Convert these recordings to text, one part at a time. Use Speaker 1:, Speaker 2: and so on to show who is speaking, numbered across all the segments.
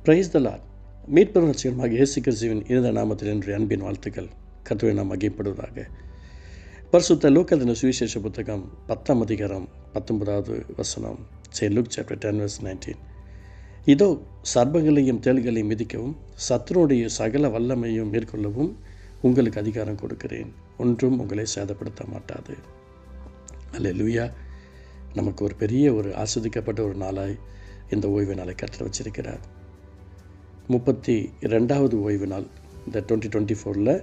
Speaker 1: Praise the Lord. மீட்பர் ரட்சகருமாகிய இயேசு கிறிஸ்துவின் இனிய நாமத்தில் என்னுடைய அன்பின் வாழ்த்துக்கள். கர்த்தருடைய நாமம் மகிமைப்படுவதாக. பரிசுத்த லூக்கா எழுதின சுவிசேஷ புத்தகம் 10ஆம் அதிகாரம் 19வது வசனம். Luke chapter 10 verse 19. இதோ சர்ப்பங்களையும் தேள்களையும் மிதிக்கவும் சத்துருடைய சகல வல்லமையும் மேற்கொள்ளவும் உங்களுக்கு அதிகாரம் கொடுக்கிறேன், ஒன்றும் உங்களை சேதப்படுத்த மாட்டாது. அல்லேலூயா. நமக்கு ஒரு பெரிய ஆஸ்வதிக்கப்பட்ட ஒரு நாளாய் இந்த ஓய்வு நாளை கர்த்தர் வச்சிருக்கிறார். 32வது ஓய்வு நாள். இந்த 2024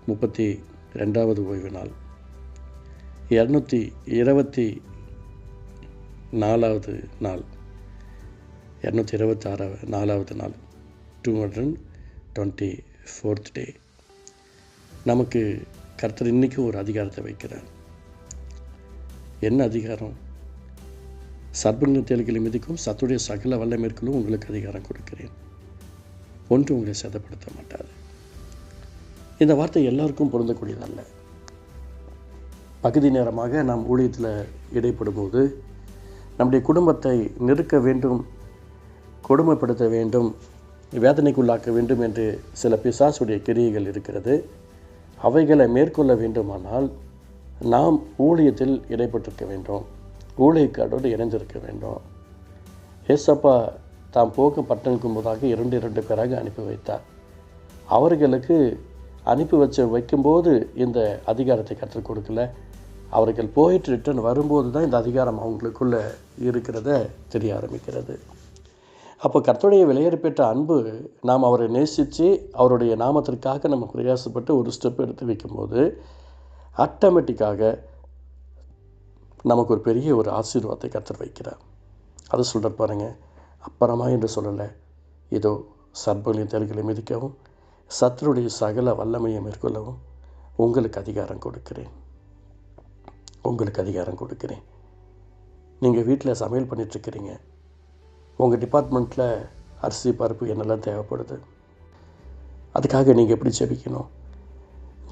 Speaker 1: 32வது ஓய்வு நாள். 224வது நாள். 224வது நாள். 224th டே. நமக்கு கர்த்தர் இன்றைக்கும் ஒரு அதிகாரத்தை வைக்கிறார். என்ன அதிகாரம்? சர்ப்பங்களின் தேள்களை மிதிக்கும் சத்துடைய சகல வல்ல மேற்கொள்ளும் உங்களுக்கு அதிகாரம் கொடுக்கிறேன், ஒன்று உங்களை சேதப்படுத்த மாட்டாது. இந்த வார்த்தை எல்லாருக்கும் பொருந்தக்கூடியதல்ல. பகுதி நேரமாக நாம் ஊழியத்தில் இடைப்படும் போது நம்முடைய குடும்பத்தை நெருக்க வேண்டும், கொடுமைப்படுத்த வேண்டும், வேதனைக்குள்ளாக்க வேண்டும் என்று சில பிசாசுடைய கிரியைகள் இருக்கிறது. அவைகளை மேற்கொள்ள வேண்டுமானால் நாம் ஊழியத்தில் இடைப்பட்டிருக்க வேண்டும், ஊழியக்காரோடு இணைந்திருக்க வேண்டும். ஏசப்பா தாம் போக பட்டனுக்கும் போதாக 2 பேராக அனுப்பி வைத்தார். அவர்களுக்கு அனுப்பி வைக்கும்போது இந்த அதிகாரத்தை கற்றுக் கொடுக்கல. அவர்கள் போயிட்டு ரிட்டர்ன் வரும்போது தான் இந்த அதிகாரம் அவங்களுக்குள்ளே இருக்கிறத தெரிய ஆரம்பிக்கிறது. அப்போ கர்த்தருடைய விலையேற பெற்ற அன்பு, நாம் அவரை நேசித்து அவருடைய நாமத்திற்காக நம்ம பிரயாசப்பட்டு ஒரு ஸ்டெப் எடுத்து வைக்கும்போது ஆட்டோமேட்டிக்காக நமக்கு ஒரு பெரிய ஆசீர்வாதத்தை கர்த்தர் வைக்கிறார். அது சொல்கிறார் பாருங்க. அப்புறமா என்று சொல்லலை, இதோ சர்ப்பங்களின் தேள்களை மிதிக்கவும் சத்துருடைய சகல வல்லமையை மேற்கொள்ளவும் உங்களுக்கு அதிகாரம் கொடுக்கிறேன், உங்களுக்கு அதிகாரம் கொடுக்கிறேன். நீங்கள் வீட்டில் சமையல் பண்ணிகிட்ருக்கிறீங்க. உங்கள் டிபார்ட்மெண்ட்டில் அரிசி பருப்பு என்னெல்லாம் தேவைப்படுது. அதுக்காக நீங்கள் எப்படி ஜெபிக்கணும்?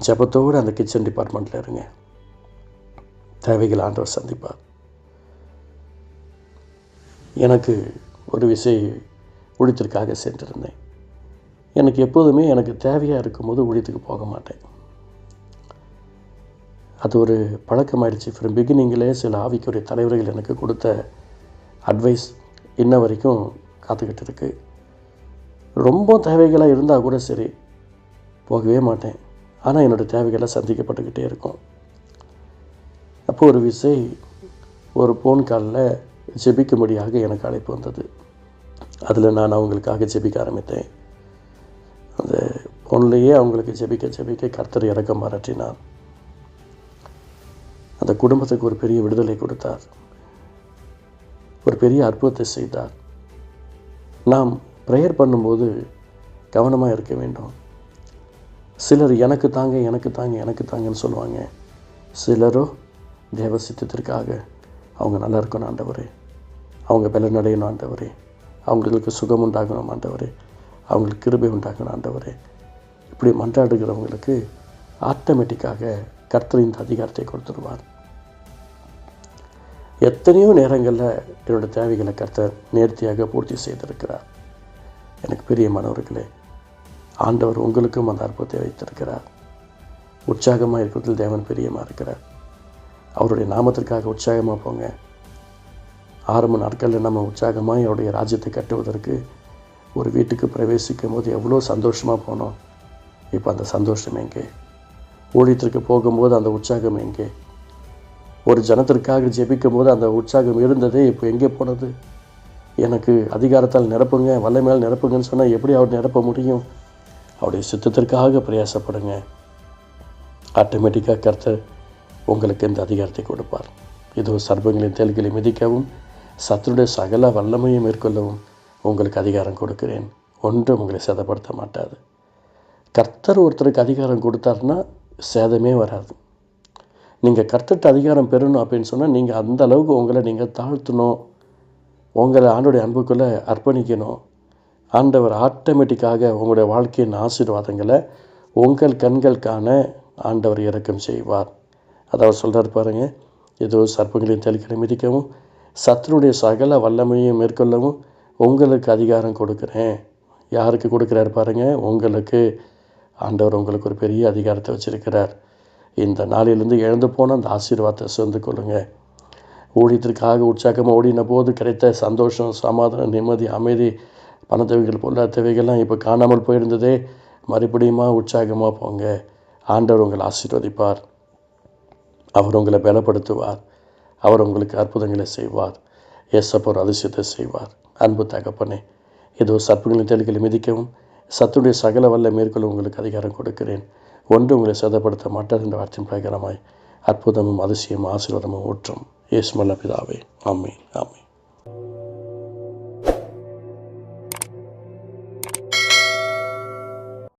Speaker 1: ஜெபத்தோடு அந்த கிச்சன் டிபார்ட்மெண்ட்டில் இருங்க. தேவைகள் ஆண்டவர் சந்திப்பார். எனக்கு ஒரு ஊழியத்திற்காக சென்றிருந்தேன். எனக்கு எப்போதுமே எனக்கு தேவையாக இருக்கும்போது ஊழியத்துக்கு போக மாட்டேன். அது ஒரு பழக்கமாயிடுச்சு. ஃப்ரம் பிகினிங்கிலே சில ஆவிக்குரிய தலைவர்கள் எனக்கு கொடுத்த அட்வைஸ் இன்ன வரைக்கும் காத்துக்கிட்டு இருக்கு. ரொம்ப தேவைகளாக இருந்தால் கூட சரி, போகவே மாட்டேன். ஆனால் என்னோடய தேவைகளை சந்திக்கப்பட்டுக்கிட்டே இருக்கும். அப்போ ஒரு ஃபோன் காலில் ஜெபிக்கும்படியாக எனக்கு அழைப்பு வந்தது. அதில் நான் அவங்களுக்காக ஜெபிக்க ஆரம்பித்தேன். அந்த ஃபோன்லேயே அவங்களுக்கு ஜெபிக்க கர்த்தர் இறக்கம் பாராட்டினார். அந்த குடும்பத்துக்கு ஒரு பெரிய விடுதலை கொடுத்தார், ஒரு பெரிய அற்புதத்தை செய்தார். நாம் ப்ரேயர் பண்ணும்போது கவனமாக இருக்க வேண்டும். சிலர் எனக்கு தாங்கன்னு சொல்லுவாங்க. சிலரோ தேவ சித்தத்திற்காக அவங்க நல்லா இருக்கணும் ஆண்டவரே, அவங்க பலனடையணும் ஆண்டவரே, அவங்களுக்கு சுகம் உண்டாகணும் ஆண்டவரே, அவங்களுக்கு கிருபை உண்டாகணும் ஆண்டவரே, இப்படி மன்றாடுகிறவங்களுக்கு ஆட்டோமேட்டிக்காக கர்த்தர் இந்த அதிகாரத்தை கொடுத்துருவார். எத்தனையோ நேரங்களில் என்னோடய தேவைகளை கர்த்தர் நேர்த்தியாக பூர்த்தி செய்திருக்கிறார். எனக்கு பிரியமானவர்களே, ஆண்டவர் உங்களுக்கும் அந்த அற்புதத்தை வைத்திருக்கிறார். உற்சாகமாக இருக்கிறதில் தேவன் பிரியமாக இருக்கிறார். அவருடைய நாமத்திற்காக உற்சாகமாக போங்க. ஆரம்ப நாட்களில் நம்ம உற்சாகமாக அவருடைய ராஜ்யத்தை கட்டுவதற்கு ஒரு வீட்டுக்கு பிரவேசிக்கும் போது எவ்வளோ சந்தோஷமாக போனோம். இப்போ அந்த சந்தோஷம் எங்கே? ஊழியத்திற்கு போகும்போது அந்த உற்சாகம் எங்கே? ஒரு ஜனத்திற்காக ஜெபிக்கும் போது அந்த உற்சாகம் இருந்ததே இப்போ எங்கே போனது? எனக்கு அதிகாரத்தால் நிரப்புங்க, வல்லமையால் நிரப்புங்கன்னு சொன்னால் எப்படி அவர் நிரப்ப முடியும்? அவருடைய சித்தத்திற்காக பிரயாசப்படுங்க. ஆட்டோமேட்டிக்காக கர்த்தர் உங்களுக்கு இந்த அதிகாரத்தை கொடுப்பார். இதோ சர்ப்பங்களின் தேள்களை மிதிக்கவும் சத்துருடைய சகல வல்லமையை மேற்கொள்ளவும் உங்களுக்கு அதிகாரம் கொடுக்கிறேன், ஒன்றும் உங்களை சேதப்படுத்த மாட்டாது. கர்த்தர் ஒருத்தருக்கு அதிகாரம் கொடுத்தாருன்னா சேதமே வராது. நீங்கள் கர்த்தர்கிட்ட அதிகாரம் பெறணும் அப்படின்னு சொன்னால் நீங்கள் அந்த அளவுக்கு உங்களை நீங்கள் தாழ்த்தணும், உங்களை ஆண்டோடைய அன்புக்குள்ளே அர்ப்பணிக்கணும். ஆண்டவர் ஆட்டோமேட்டிக்காக உங்களுடைய வாழ்க்கையின் ஆசீர்வாதங்களை உங்கள் கண்கள் காண ஆண்டவர் இரக்கம் செய்வார். அதாவது சொல்கிறார் பாருங்க. ஏதோ சர்ப்பங்களின் தேள்களை மிதிக்கவும் சத்துருடைய சகல வல்லமையை மேற்கொள்ளவும் உங்களுக்கு அதிகாரம் கொடுக்குறேன், யாருக்கு கொடுக்குறாரு பாருங்கள்? உங்களுக்கு. ஆண்டவர் உங்களுக்கு ஒரு பெரிய அதிகாரத்தை வச்சுருக்கிறார். இந்த நாளிலிருந்து இழந்து போன அந்த ஆசீர்வாதத்தை சுமந்து கொள்ளுங்கள். ஊழியத்திற்காக உற்சாகமாக ஓடின போது கிடைத்த சந்தோஷம், சமாதானம், நிம்மதி, அமைதி, பணத்தேவைகள், பொருளாதாரத்தேவைகள்லாம் இப்போ காணாமல் போயிருந்ததே. மறுபடியுமா உற்சாகமாக போங்க. ஆண்டவர் உங்களை ஆசீர்வதிப்பார். அவர் உங்களை பலப்படுத்துவார். அவர் உங்களுக்கு அற்புதங்களை செய்வார். ஏசப்பா ஒரு அதிசயத்தை செய்வார். அன்பு தகப்பனே, இதோ சர்ப்பங்களின் தேள்களை மிதிக்கவும் சத்துடைய சகல வல்ல மேற்கொள்ள உங்களுக்கு அதிகாரம் கொடுக்கிறேன். ஒன்று உங்களை சேதப்படுத்த மாட்டார் என்ற வார்த்தையின் பிரகாரமாய் அற்புதமும் அதிசயமும் ஆசீர்வாதமும் ஊற்றும். இயேசு நல்ல பிதாவே. ஆமென், ஆமென்.